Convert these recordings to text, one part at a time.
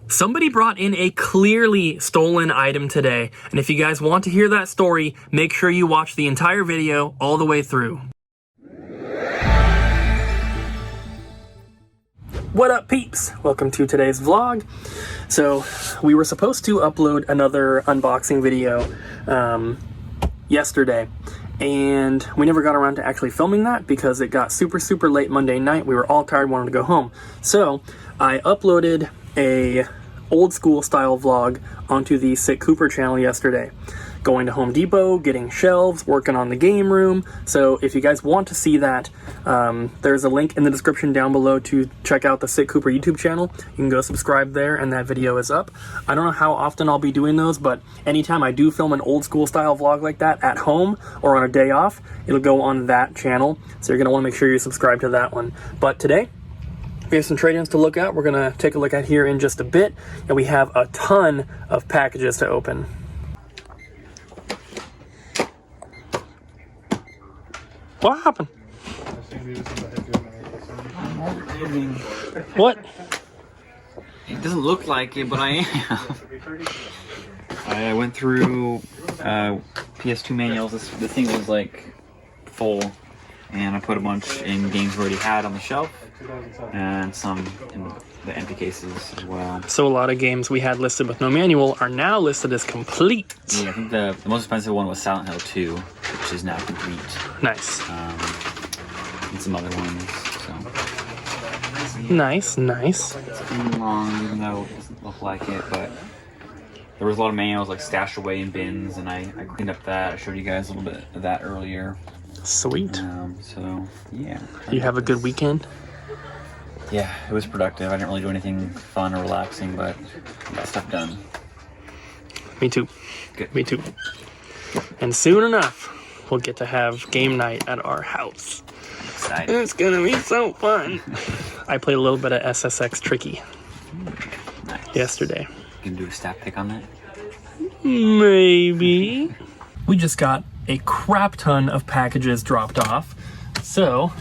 Somebody brought in a clearly stolen item today, and if you guys want to hear that story, make sure you watch the entire video all the way through. What up, peeps? Welcome to today's vlog. So, we were supposed to upload another unboxing video yesterday, and we never got around to actually filming that because it got super late Monday night. We were all tired, wanted to go home. So, I uploaded a old school style vlog onto the Sick Cooper channel yesterday. Going to Home Depot, getting shelves, working on the game room. So if you guys want to see that, there's a link in the description down below to check out the Sick Cooper YouTube channel. You can go subscribe there and that video is up. I don't know how often I'll be doing those, but anytime I do film an old school style vlog like that at home or on a day off, it'll go on that channel. So you're gonna wanna make sure you subscribe to that one. But today, we have some trade-ins to look at. We're gonna take a look at here in just a bit, and we have a ton of packages to open. What happened? What? It doesn't look like it, but I am. I went through PS2 manuals. This thing was like full, and I put a bunch in games we already had on the shelf, and some in the empty cases as well. So a lot of games we had listed with no manual are now listed as complete. Yeah, I think the most expensive one was Silent Hill 2, which is now complete. Nice. And some other ones. So. Nice. It's been long, even though it doesn't look like it, but there was a lot of manuals like stashed away in bins, and I cleaned up that. I showed you guys a little bit of that earlier. Sweet. So, yeah. You have a good weekend? Yeah, it was productive. I didn't really do anything fun or relaxing, but I got stuff done. Me too. Good. Me too. And soon enough, we'll get to have game night at our house. Excited. It's gonna be so fun. I played a little bit of SSX Tricky yesterday. You can do a stat pick on that? Maybe. We just got a crap ton of packages dropped off. So,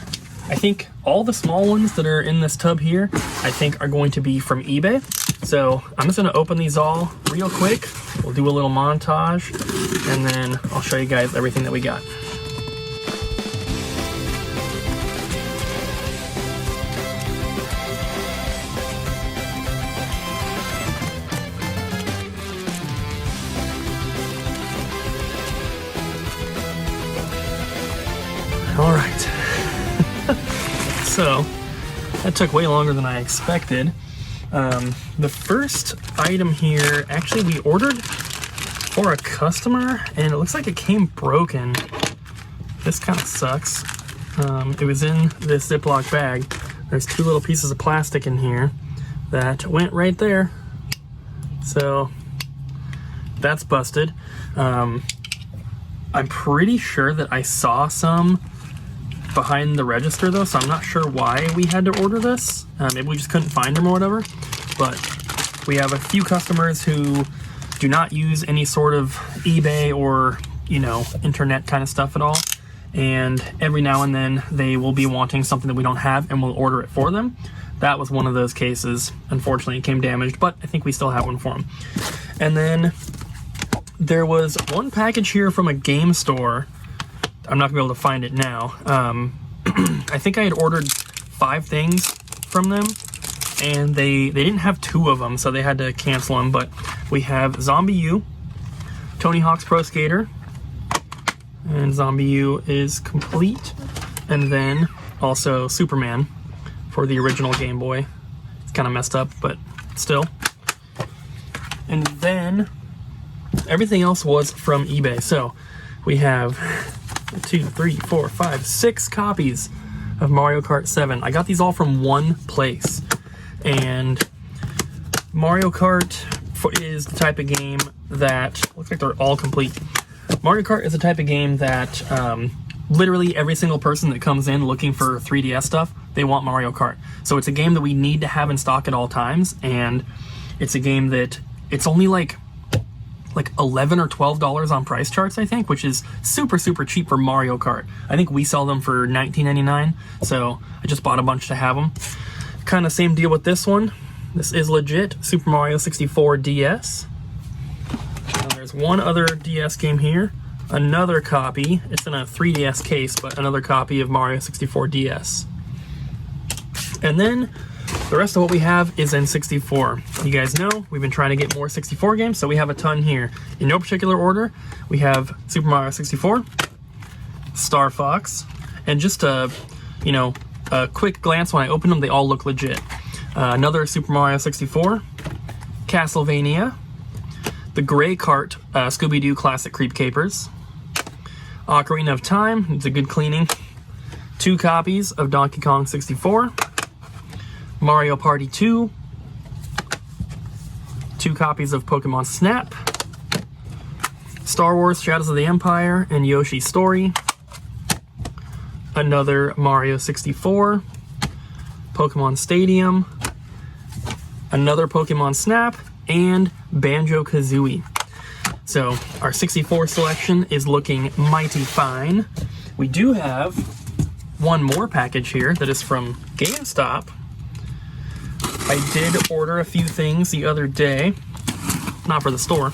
I think all the small ones that are in this tub here, I think are going to be from eBay. So I'm just gonna open these all real quick. We'll do a little montage, and then I'll show you guys everything that we got. All right. So, that took way longer than I expected. The first item here, actually we ordered for a customer, and it looks like it came broken. This kind of sucks. It was in this Ziploc bag. There's two little pieces of plastic in here that went right there. So, that's busted. I'm pretty sure that I saw some behind the register though, so I'm not sure why we had to order this. Maybe we just couldn't find them or whatever, but we have a few customers who do not use any sort of eBay or, you know, internet kind of stuff at all, and every now and then they will be wanting something that we don't have and we'll order it for them. That was one of those cases. Unfortunately, it came damaged, but I think we still have one for them. And then there was one package here from a game store. I'm not gonna be able to find it now. I think I had ordered 5 things from them, and they didn't have 2 of them, so they had to cancel them. But we have Zombie U, Tony Hawk's Pro Skater, and Zombie U is complete. And then also Superman for the original Game Boy. It's kind of messed up, but still. And then everything else was from eBay. So we have 6 copies of Mario Kart 7. I got these all from one place, and Mario Kart is the type of game that looks like they're all complete. Mario Kart is the type of game that literally every single person that comes in looking for 3DS stuff, they want Mario Kart. So it's a game that we need to have in stock at all times, and it's a game that it's only like $11 or $12 on price charts, I think, which is super cheap for Mario Kart. I think we sell them for $19.99, so I just bought a bunch to have them. Kind of same deal with this one. This is legit Super Mario 64 DS. Now there's one other DS game here. Another copy. It's in a 3DS case, but another copy of Mario 64 DS. And then the rest of what we have is N64. You guys know we've been trying to get more 64 games, so we have a ton here. In no particular order, we have Super Mario 64, Star Fox, and just a quick glance when I open them, they all look legit. Another Super Mario 64, Castlevania, the Gray Cart Scooby-Doo Classic Creep Capers, Ocarina of Time, it's a good cleaning, 2 copies of Donkey Kong 64, Mario Party 2, 2 copies of Pokemon Snap, Star Wars Shadows of the Empire and Yoshi's Story, another Mario 64, Pokemon Stadium, another Pokemon Snap, and Banjo-Kazooie. So our 64 selection is looking mighty fine. We do have one more package here that is from GameStop. I did order a few things the other day, not for the store.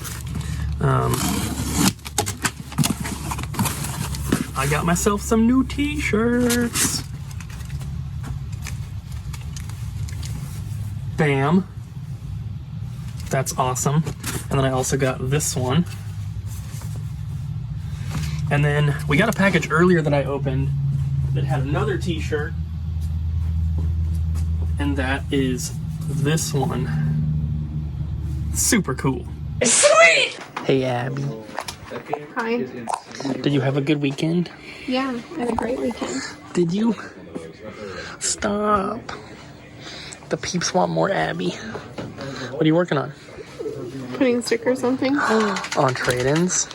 I got myself some new t-shirts. Bam. That's awesome. And then I also got this one. And then we got a package earlier that I opened that had another t-shirt. And that is this one. Super cool. Sweet! Hey, Abby. Hi. Did you have a good weekend? Yeah, I had a great weekend. Did you? Stop. The peeps want more Abby. What are you working on? Putting stickers on things. On trade-ins?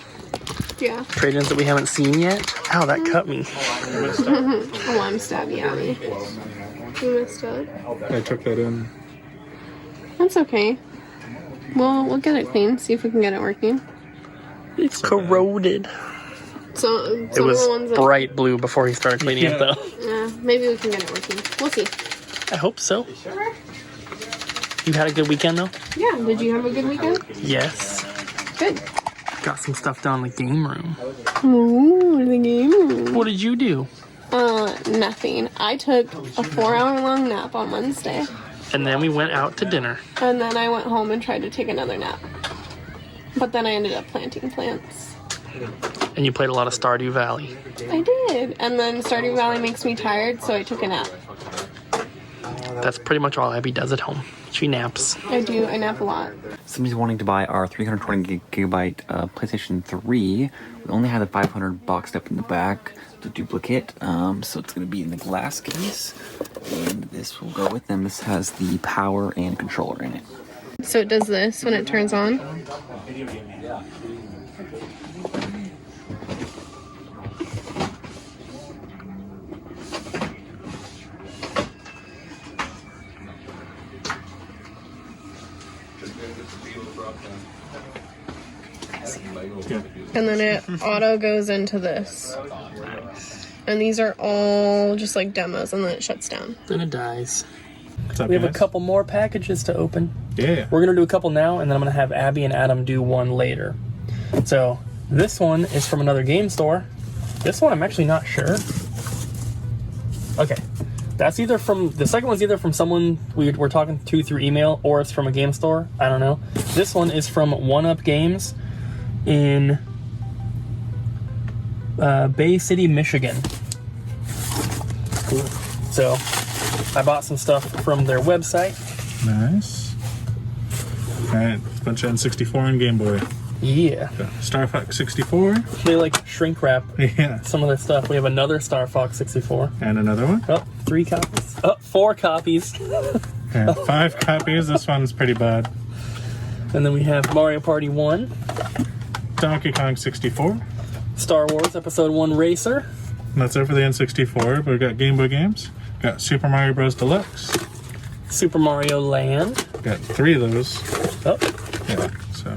Yeah. Trade-ins that we haven't seen yet? Ow, that cut me. Oh, I'm stabby Abby. You messed up. I took that in. That's okay. Well, we'll get it clean. See if we can get it working. It's corroded. So It was bright blue before he started cleaning it, though. Yeah, maybe we can get it working. We'll see. I hope so. You had a good weekend, though? Yeah. Did you have a good weekend? Yes. Good. Got some stuff done in the game room. Ooh, the game room. What did you do? Nothing. I took a 4-hour-long nap on Wednesday. And then we went out to dinner. And then I went home and tried to take another nap. But then I ended up planting plants. And you played a lot of Stardew Valley. I did. And then Stardew Valley makes me tired, so I took a nap. That's pretty much all Abby does at home. She naps. I do. I nap a lot. Somebody's wanting to buy our 320 gigabyte PlayStation 3. We only have the 500 boxed up in the back, the duplicate. So it's going to be in the glass case. And this will go with them. This has the power and controller in it. So it does this when it turns on. And then it auto goes into this. And these are all just like demos, and then it shuts down. Then it dies. What's up, We have a guys? couple more packages to open. Yeah. We're going to do a couple now, and then I'm going to have Abby and Adam do one later. So this one is from another game store. This one I'm actually not sure. Okay. That's either from, the second one's either from someone we're talking to through email, or it's from a game store. I don't know. This one is from 1UP Games in Bay City, Michigan. Cool. So I bought some stuff from their website. Nice. Alright, bunch of N64 and Game Boy. Yeah. Star Fox 64. They like shrink wrap Yeah. some of their stuff. We have another Star Fox 64. And another one. Oh, 3 copies. Oh, 4 copies. And 5 copies. This one's pretty bad. And then we have Mario Party 1, Donkey Kong 64. Star Wars Episode 1 Racer, And that's it for the N64. But we've got Game Boy games. Got Super Mario Bros. Deluxe. Super Mario Land. Got 3 of those. Oh, Yeah. So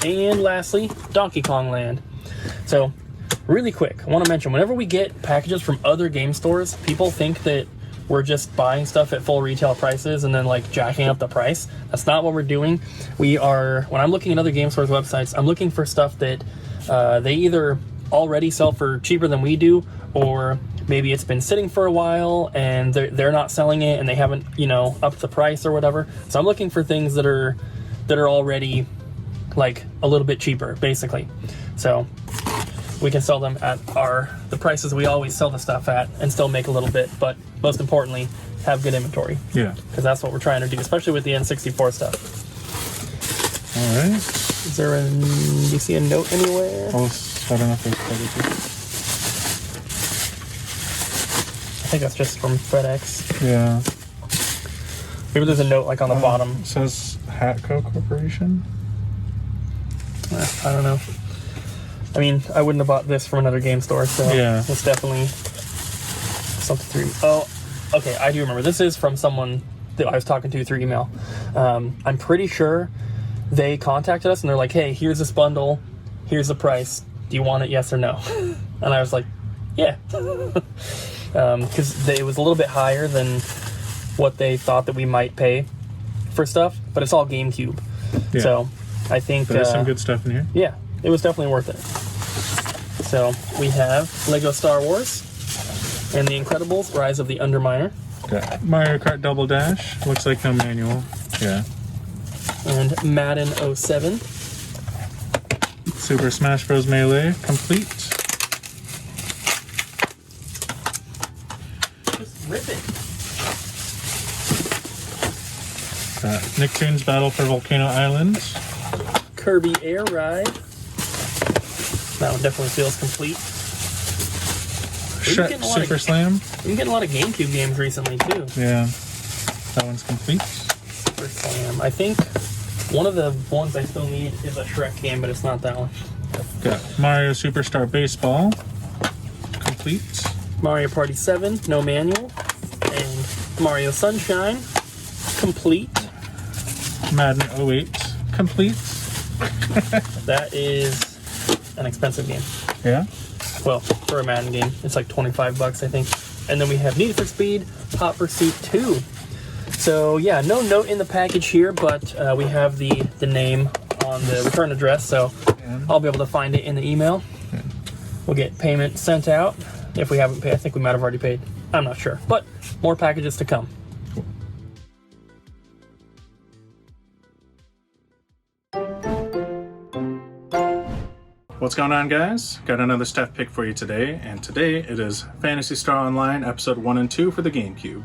and lastly, Donkey Kong Land. So, really quick, I want to mention, whenever we get packages from other game stores, people think that we're just buying stuff at full retail prices and then like jacking up the price. That's not what we're doing. We are, when I'm looking at other game stores websites, I'm looking for stuff that they either already sell for cheaper than we do, or maybe it's been sitting for a while and they're not selling it and they haven't, you know, upped the price or whatever. So I'm looking for things that are already like a little bit cheaper, basically. So we can sell them at the prices we always sell the stuff at and still make a little bit, but most importantly, have good inventory. Yeah. Because that's what we're trying to do, especially with the N64 stuff. All right. Is there do you see a note anywhere? Oh, I don't know if there's packages. I think that's just from FedEx. Yeah. Maybe there's a note like on the bottom. It says Hatco Corporation. I don't know. I mean, I wouldn't have bought this from another game store, so yeah. It's definitely something through. Oh, okay, I do remember. This is from someone that I was talking to through email. I'm pretty sure they contacted us and they're like, hey, here's this bundle, here's the price. Do you want it, yes or no? And I was like, yeah. Because it was a little bit higher than what they thought that we might pay for stuff, but it's all GameCube. Yeah. So I think there's some good stuff in here. Yeah, it was definitely worth it. So we have Lego Star Wars and The Incredibles: Rise of the Underminer. Okay. Mario Kart Double Dash. Looks like no manual. Yeah. And Madden 07. Super Smash Bros. Melee complete. Just rip it. Nicktoons Battle for Volcano Island. Kirby Air Ride. That one definitely feels complete. Shrek Super Slam. We've been getting a lot of GameCube games recently too. Yeah. That one's complete. Super Slam. I think one of the ones I still need is a Shrek game, but it's not that one. Got Mario Superstar Baseball. Complete. Mario Party 7, no manual. And Mario Sunshine. Complete. Madden 08. Complete. That is an expensive game. Yeah? Well, for a Madden game, it's like $25, I think. And then we have Need for Speed, Hot Pursuit 2. So yeah, no note in the package here, but we have the name on the return address, so I'll be able to find it in the email. Yeah. We'll get payment sent out. If we haven't paid, I think we might have already paid. I'm not sure, but more packages to come. What's going on, guys? Got another stuff pick for you today, and today it is Phantasy Star Online Episode 1 and 2 for the GameCube.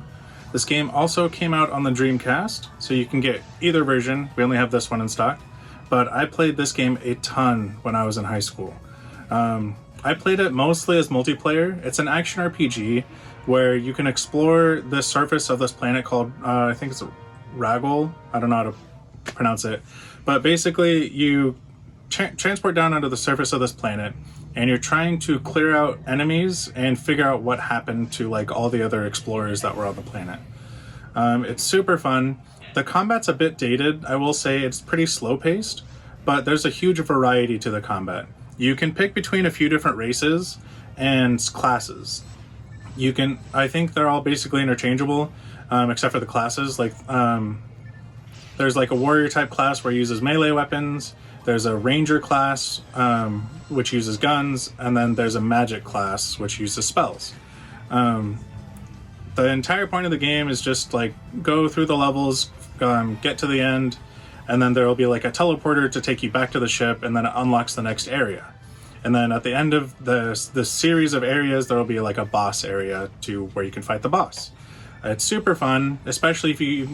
This game also came out on the Dreamcast, so you can get either version. We only have this one in stock, but I played this game a ton when I was in high school. I played it mostly as multiplayer. It's an action RPG where you can explore the surface of this planet called, I think it's Ragol. I don't know how to pronounce it, but basically you transport down onto the surface of this planet and you're trying to clear out enemies and figure out what happened to like all the other explorers that were on the planet. It's super fun. The combat's a bit dated. I will say it's pretty slow paced, but there's a huge variety to the combat. You can pick between a few different races and classes. You can, I think they're all basically interchangeable, except for the classes. Like there's like a warrior type class where it uses melee weapons. There's a ranger class, which uses guns, and then there's a magic class, which uses spells. The entire point of the game is just like go through the levels, get to the end, and then there will be like a teleporter to take you back to the ship, and then it unlocks the next area. And then at the end of the series of areas, there will be like a boss area to where you can fight the boss. It's super fun, especially if you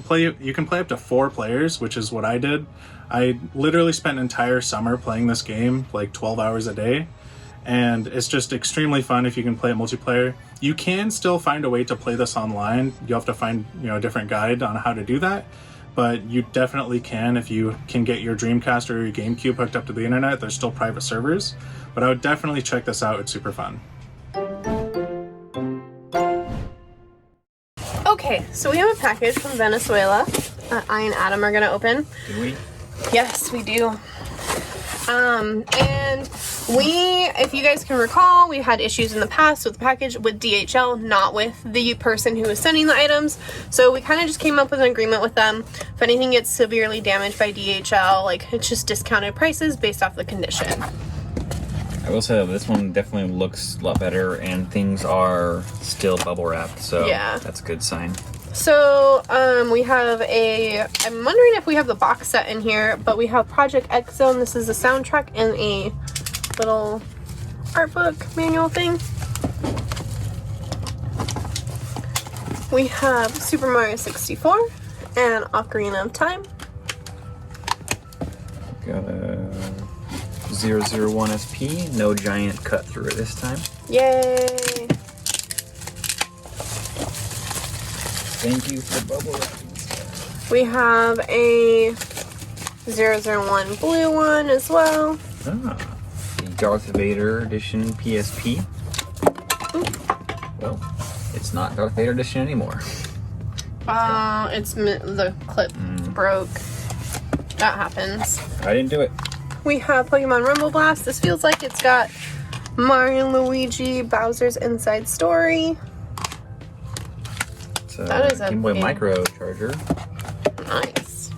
can play up to 4 players, which is what I did. I literally spent an entire summer playing this game, like 12 hours a day, and it's just extremely fun if you can play it multiplayer. You can still find a way to play this online. You have to find, a different guide on how to do that, but you definitely can if you can get your Dreamcast or your GameCube hooked up to the internet. There's still private servers, but I would definitely check this out. It's super fun. Okay, so we have a package from Venezuela I and Adam are gonna open. Do we? Yes, we do. And if you guys can recall, we had issues in the past with the package with DHL, not with the person who was sending the items. So we kind of just came up with an agreement with them. If anything gets severely damaged by DHL, like, it's just discounted prices based off the condition. I will say that this one definitely looks a lot better, and things are still bubble wrapped, so yeah, that's a good sign. So, we have I'm wondering if we have the box set in here, but we have Project X Zone. This is the soundtrack and a little art book manual thing. We have Super Mario 64 and Ocarina of Time. Got a 001 SP, no giant cut through it this time. Yay! Thank you for bubble wrapping stuff. We have a 001 blue one as well. Ah, the Darth Vader edition PSP. Ooh. Well, it's not Darth Vader edition anymore. The clip broke. That happens. I didn't do it. We have Pokemon Rumble Blast. This feels like it's got Mario and Luigi, Bowser's Inside Story. It's That is a Game Boy big- Micro charger. Nice.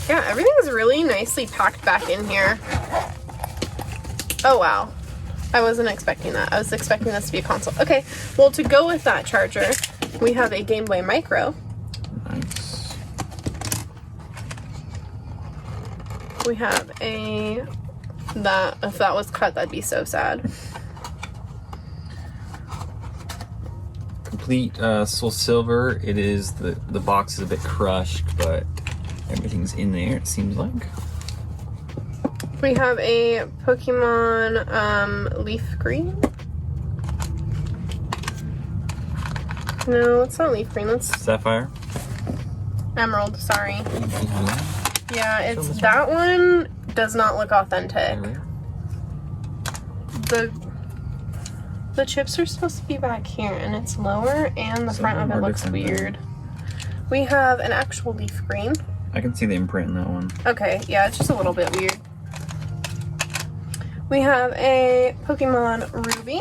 Yeah, everything's really nicely packed back in here. Oh, wow. I wasn't expecting that. I was expecting this to be a console. Okay, well, to go with that charger, we have a Game Boy Micro. Nice. We have if that was cut, that'd be so sad. Complete Soul Silver. It is the box is a bit crushed, but everything's in there, it seems like. We have a Pokemon Leaf Green. No, it's not Leaf Green. That's Sapphire. Emerald. Sorry. Yeah, it's that one does not look authentic. The chips are supposed to be back here, and it's lower, and the front of it looks weird. We have an actual leaf green. I can see the imprint in that one. Okay, yeah, it's just a little bit weird. We have a Pokemon Ruby.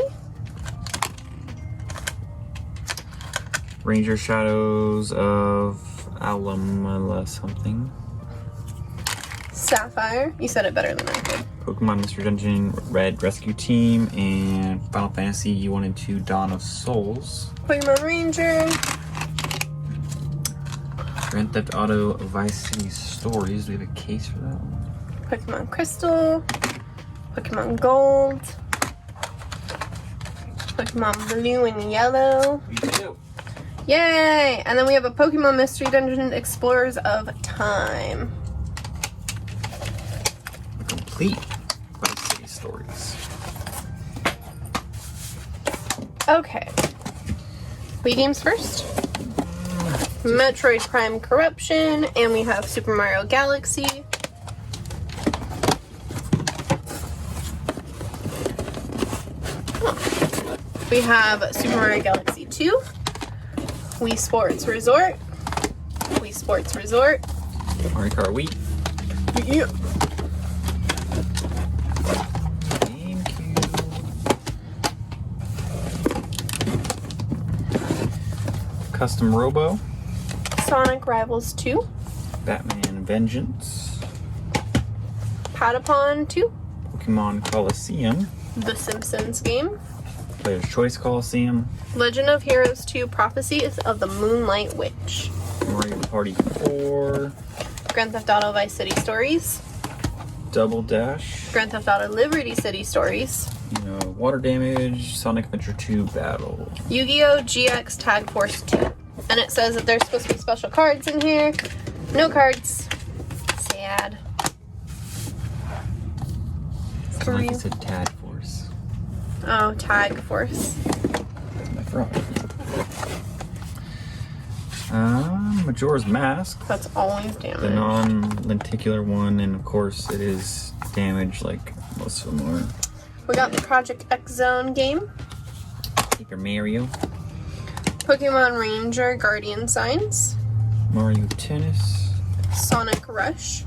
Ranger Shadows of Alamala something. Sapphire. You said it better than I did. Pokemon Mystery Dungeon Red Rescue Team, and Final Fantasy 1 and 2 Dawn of Souls. Pokemon Ranger. Grand Theft Auto Vice City Stories. Do we have a case for that one? Pokemon Crystal. Pokemon Gold. Pokemon Blue and Yellow. We do. Yay! And then we have a Pokemon Mystery Dungeon Explorers of Time. A complete Vice City Stories. Okay. Wii games first. Metroid Prime Corruption, and we have Super Mario Galaxy. Oh. We have Super Mario Galaxy 2, Wii Sports Resort, Wii Sports Resort. Mario Kart Wii. Yeah. GameCube. Custom Robo. Sonic Rivals 2, Batman Vengeance. Patapon 2, Pokemon Coliseum. The Simpsons game, Player's Choice Coliseum. Legend of Heroes 2, Prophecies of the Moonlight Witch, Mario Party 4. Grand Theft Auto Vice City Stories, Double Dash. Grand Theft Auto Liberty City Stories, Water Damage. Sonic Adventure 2 Battle. Yu-Gi-Oh! GX Tag Force 2. And it says that there's supposed to be special cards in here. No cards. Sad. It's like it said Tag Force. Oh, Tag Force. That's my frog. Majora's Mask. That's always The damaged. non-lenticular one, and of course it is damaged like most of them are. We got the Project X Zone game. Super Mario. Pokemon Ranger Guardian Signs. Mario Tennis. Sonic Rush.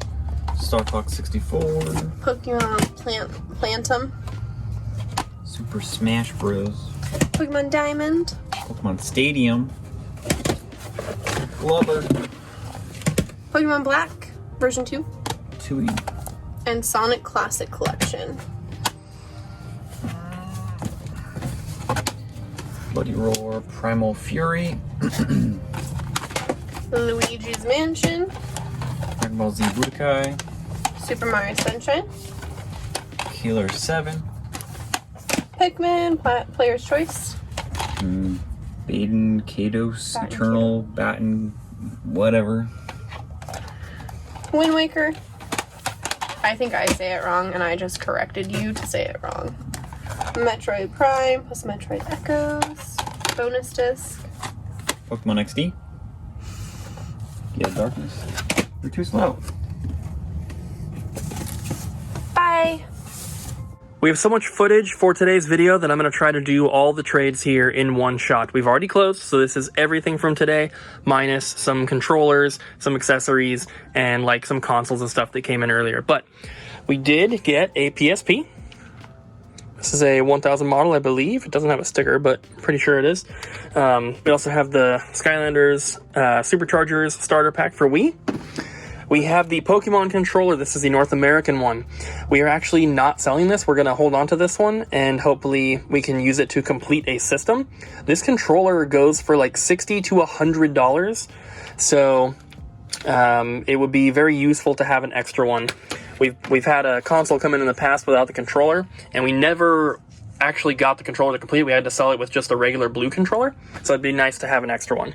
Star Fox 64. Pokemon Plantum. Super Smash Bros. Pokemon Diamond. Pokemon Stadium. Glover. Pokemon Black version 2. 2E. And Sonic Classic Collection. Bloody Roar. Primal Fury. Luigi's Mansion. Dragon Ball Z Budokai. Super Mario Sunshine. Killer 7. Pikmin, Player's Choice. Baden, Kados, Batten, Eternal, Batten, whatever. Wind Waker. I think I say it wrong, and I just corrected you to say it wrong. Metroid Prime plus Metroid Echoes. Bonus disc. Pokemon XD. Yeah, Darkness. You're too slow. Bye. We have so much footage for today's video that I'm going to try to do all the trades here in one shot. We've already closed, so this is everything from today, minus some controllers, some accessories, and like some consoles and stuff that came in earlier. But we did get a PSP. This is a 1000 model, I believe. It doesn't have a sticker, but I'm pretty sure it is. We also have the Skylanders Superchargers starter pack for Wii. We have the Pokemon controller. This is the North American one. We are actually not selling this. We're going to hold on to this one, and hopefully we can use it to complete a system. This controller goes for like $60 to $100, so it would be very useful to have an extra one. We've had a console come in the past without the controller, and we never actually got the controller to complete. We had to sell it with just a regular blue controller, so it'd be nice to have an extra one.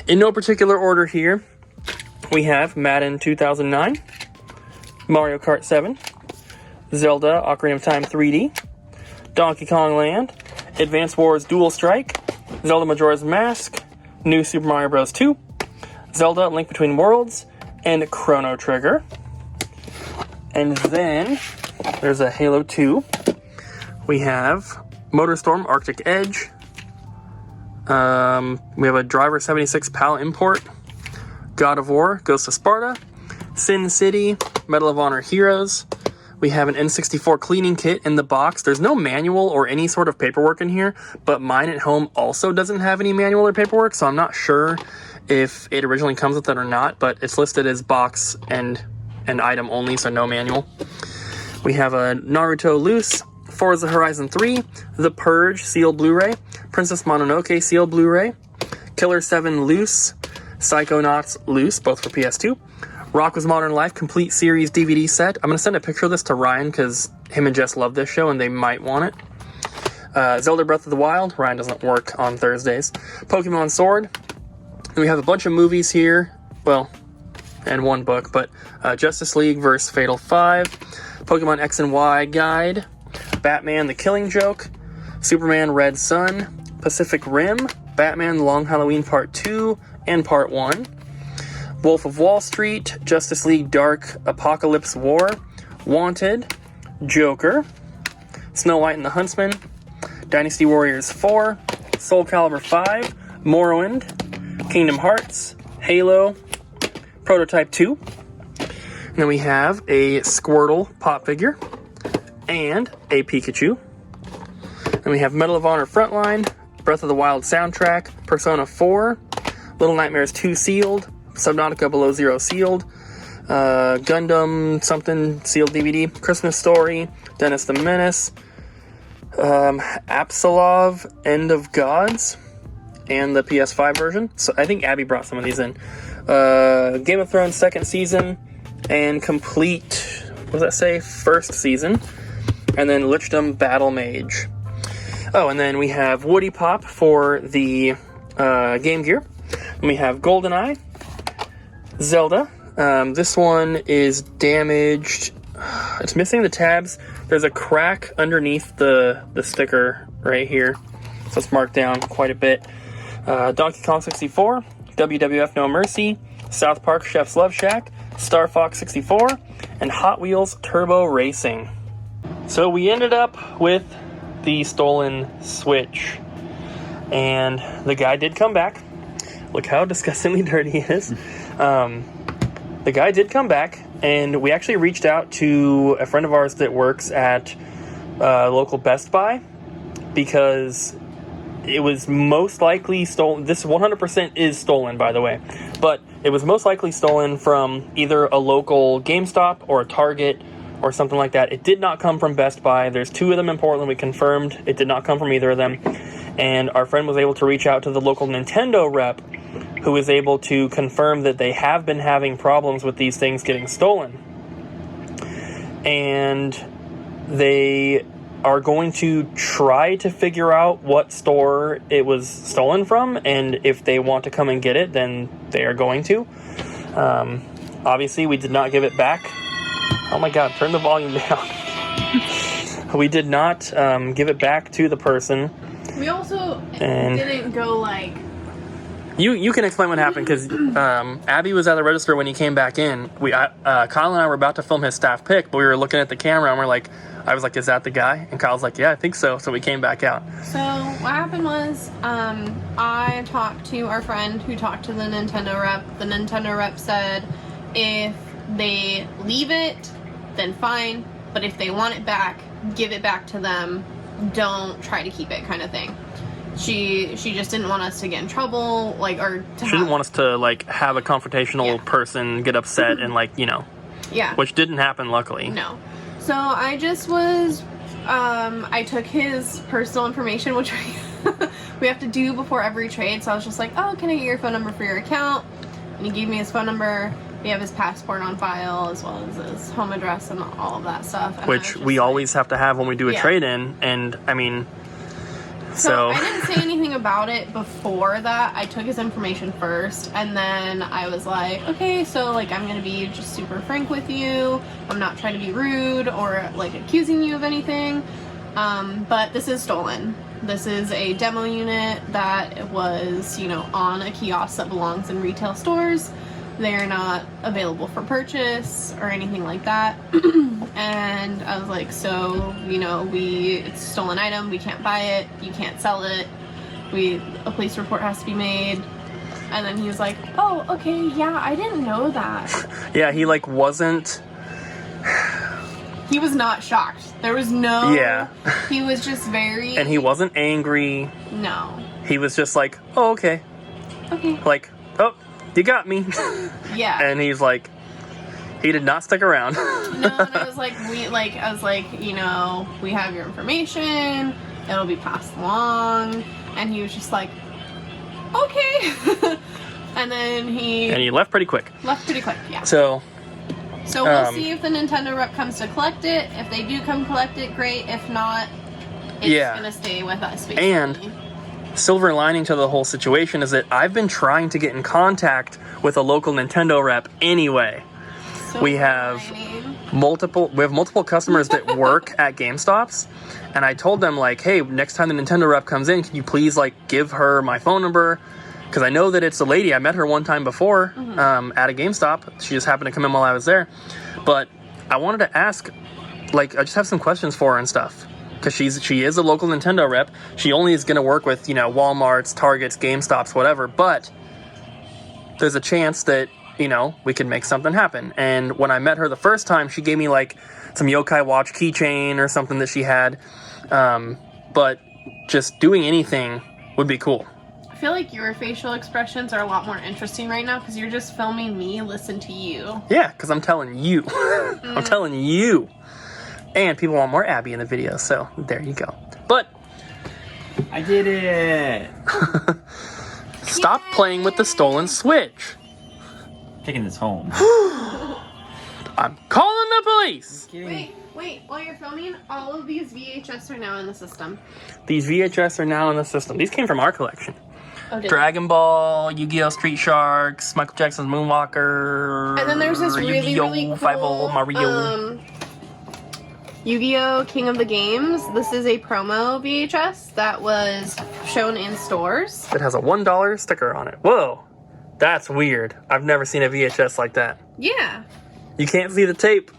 In no particular order here, we have Madden 2009, Mario Kart 7, Zelda Ocarina of Time 3D, Donkey Kong Land, Advance Wars Dual Strike, Zelda Majora's Mask, New Super Mario Bros. 2, Zelda Link Between Worlds, and Chrono Trigger. And then there's a Halo 2. We have MotorStorm Arctic Edge. We have a Driver 76 PAL import. God of War, Ghost of Sparta, Sin City, Medal of Honor Heroes. We have an N64 cleaning kit in the box. There's no manual or any sort of paperwork in here, but mine at home also doesn't have any manual or paperwork, so I'm not sure if it originally comes with it or not, but it's listed as box and an item only, so no manual. We have a Naruto Loose, Forza Horizon 3, The Purge sealed Blu-ray, Princess Mononoke sealed Blu-ray, Killer 7 Loose, Psychonauts Loose, both for PS2. Rocko's Modern Life Complete Series DVD set. I'm going to send a picture of this to Ryan because him and Jess love this show and they might want it. Zelda Breath of the Wild. Ryan doesn't work on Thursdays. Pokemon Sword. And we have a bunch of movies here. Well, and one book, but Justice League vs. Fatal 5. Pokemon X and Y Guide. Batman The Killing Joke. Superman Red Sun. Pacific Rim. Batman Long Halloween Part 2 and Part 1, Wolf of Wall Street, Justice League Dark Apocalypse War, Wanted, Joker, Snow White and the Huntsman, Dynasty Warriors 4, Soul Calibur 5, Morrowind, Kingdom Hearts, Halo, Prototype 2, and then we have a Squirtle pop figure, and a Pikachu, and we have Medal of Honor Frontline, Breath of the Wild soundtrack, Persona 4, Little Nightmares 2 sealed, Subnautica Below Zero sealed, Gundam something sealed DVD, Christmas Story, Dennis the Menace, Apsalov End of Gods, and the PS5 version. So I think Abbey brought some of these in. Game of Thrones second season, and complete, what does that say? First season. And then Lichdom Battle Mage. Oh, and then we have Woody Pop for the Game Gear. And we have GoldenEye, Zelda. This one is damaged. It's missing the tabs. There's a crack underneath the sticker right here. So it's marked down quite a bit. Donkey Kong 64, WWF No Mercy, South Park Chef's Love Shack, Star Fox 64, and Hot Wheels Turbo Racing. So we ended up with the stolen Switch. And the guy did come back. Look how disgustingly dirty he is. the guy did come back, and we actually reached out to a friend of ours that works at local Best Buy, because it was most likely stolen. This 100% is stolen, by the way, but it was most likely stolen from either a local GameStop or a Target or something like that. It did not come from Best Buy. There's 2 of them in Portland. We confirmed it did not come from either of them. And our friend was able to reach out to the local Nintendo rep, who was able to confirm that they have been having problems with these things getting stolen. And they are going to try to figure out what store it was stolen from, and if they want to come and get it, then they are going to. Obviously, we did not give it back. Oh my god, turn the volume down. We did not give it back to the person. We also didn't go like... You can explain what happened, because Abbey was at the register when he came back in. Kyle and I were about to film his staff pick, but we were looking at the camera and I was like, is that the guy? And Kyle's like, yeah, I think so. So we came back out. So what happened was, I talked to our friend who talked to the Nintendo rep. The Nintendo rep said if they leave it, then fine. But if they want it back, give it back to them. Don't try to keep it, kind of thing. She just didn't want us to get in trouble, she didn't want us to have a confrontational person get upset and yeah, which didn't happen, luckily. No. So I just was, I took his personal information, which we have to do before every trade. So I was just like, oh, can I get your phone number for your account? And he gave me his phone number. We have his passport on file, as well as his home address and all of that stuff. And which we always have to have when we do a trade-in. And, I mean... So I didn't say anything about it before that. I took his information first, and then I was like, okay, so I'm gonna be just super frank with you. I'm not trying to be rude or accusing you of anything. But this is stolen. This is a demo unit that was, on a kiosk that belongs in retail stores. They're not available for purchase or anything like that. And I was like, so, it's a stolen item. We can't buy it. You can't sell it. A police report has to be made. And then he was like, oh, okay, yeah, I didn't know that. Yeah, he wasn't... He was not shocked. There was no... Yeah. He was just very... And he wasn't angry. No. He was just like, oh, okay. Okay. Oh, you got me. Yeah. And he's like, he did not stick around. No, and I was like, we have your information. It'll be passed along. And he was just like, okay. And then he left pretty quick. Yeah. So we'll see if the Nintendo rep comes to collect it. If they do come collect it, great. If not, it's gonna stay with us, basically. And silver lining to the whole situation is that I've been trying to get in contact with a local Nintendo rep anyway. We have multiple customers that work at GameStops, and I told them hey, next time the Nintendo rep comes in, can you please give her my phone number? Because I know that it's a lady. I met her one time before at a GameStop. She just happened to come in while I was there. But I wanted to ask, I just have some questions for her and stuff. Because she is a local Nintendo rep. She only is going to work with, Walmarts, Targets, GameStops, whatever. But there's a chance that, we could make something happen. And when I met her the first time, she gave me, some Yokai Watch keychain or something that she had. But just doing anything would be cool. I feel like your facial expressions are a lot more interesting right now because you're just filming me listen to you. Yeah, because I'm telling you. I'm telling you. And people want more Abbey in the video, so there you go. But I did it. Stop playing with the stolen Switch. Taking this home. I'm calling the police. Wait, while you're filming, all of these VHS are now in the system. These VHS are now in the system. These came from our collection. Oh, Dragon Ball, Yu-Gi-Oh! Street Sharks, Michael Jackson's Moonwalker. And then there's this really cool 5-0 Mario. Yu-Gi-Oh! King of the Games. This is a promo VHS that was shown in stores. It has a $1 sticker on it. Whoa, that's weird. I've never seen a VHS like that. Yeah. You can't see the tape.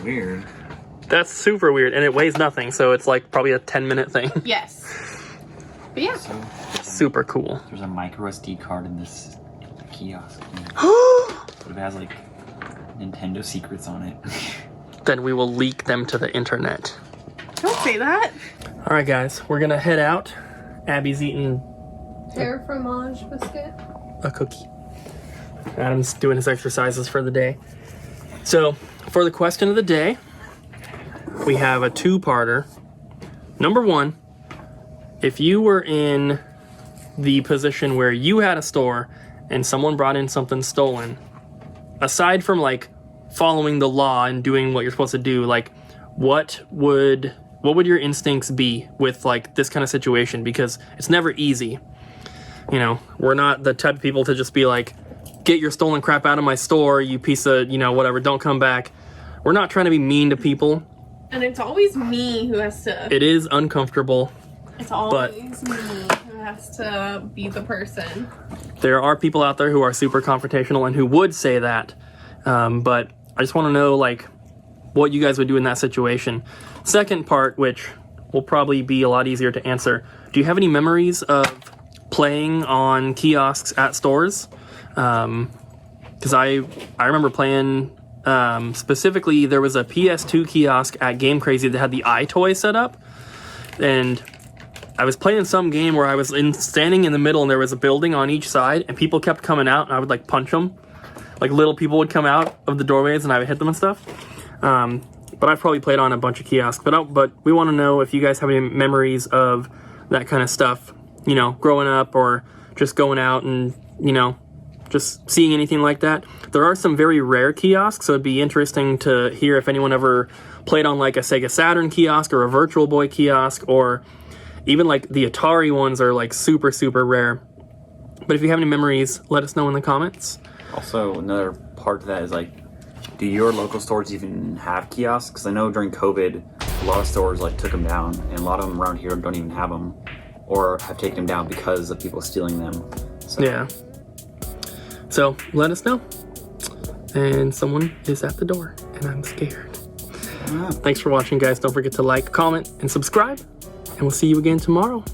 Weird. That's super weird, and it weighs nothing, so it's probably a 10-minute thing. Yes. But yeah. So, super cool. There's a micro SD card in this kiosk. But it has Nintendo secrets on it. Then we will leak them to the internet. Don't say that. All right, guys, we're gonna head out. Abby's eating Pear fromage biscuit. a cookie. Adam's doing his exercises for the day. So, for the question of the day, we have a two-parter. Number one, if you were in the position where you had a store and someone brought in something stolen, aside from like following the law and doing what you're supposed to do, like what would your instincts be with like this kind of situation? Because it's never easy. You know, we're not the type of people to just be like, get your stolen crap out of my store, you piece of, you know, whatever, don't come back. We're not trying to be mean to people. And it's always me who has to. It is uncomfortable. It's always me who has to be the person. There are people out there who are super confrontational and who would say that. But I just want to know, like, what you guys would do in that situation. Second part, which will probably be a lot easier to answer. Do you have any memories of playing on kiosks at stores? Because I remember playing, specifically there was a PS2 kiosk at Game Crazy that had the iToy set up, and I was playing some game where I was standing in the middle and there was a building on each side and people kept coming out and I would like punch them. Like little people would come out of the doorways and I would hit them and stuff. But I've probably played on a bunch of kiosks, but we want to know if you guys have any memories of that kind of stuff, you know, growing up or just going out and, you know, just seeing anything like that. There are some very rare kiosks, so it'd be interesting to hear if anyone ever played on like a Sega Saturn kiosk or a Virtual Boy kiosk, or even like the Atari ones are like super, super rare. But if you have any memories, let us know in the comments. Also, another part of that is like, do your local stores even have kiosks? Because I know during COVID, a lot of stores like took them down, and a lot of them around here don't even have them, or have taken them down because of people stealing them. So. Yeah. So let us know. And someone is at the door, and I'm scared. Thanks for watching, guys. Don't forget to like, comment, and subscribe. And we'll see you again tomorrow.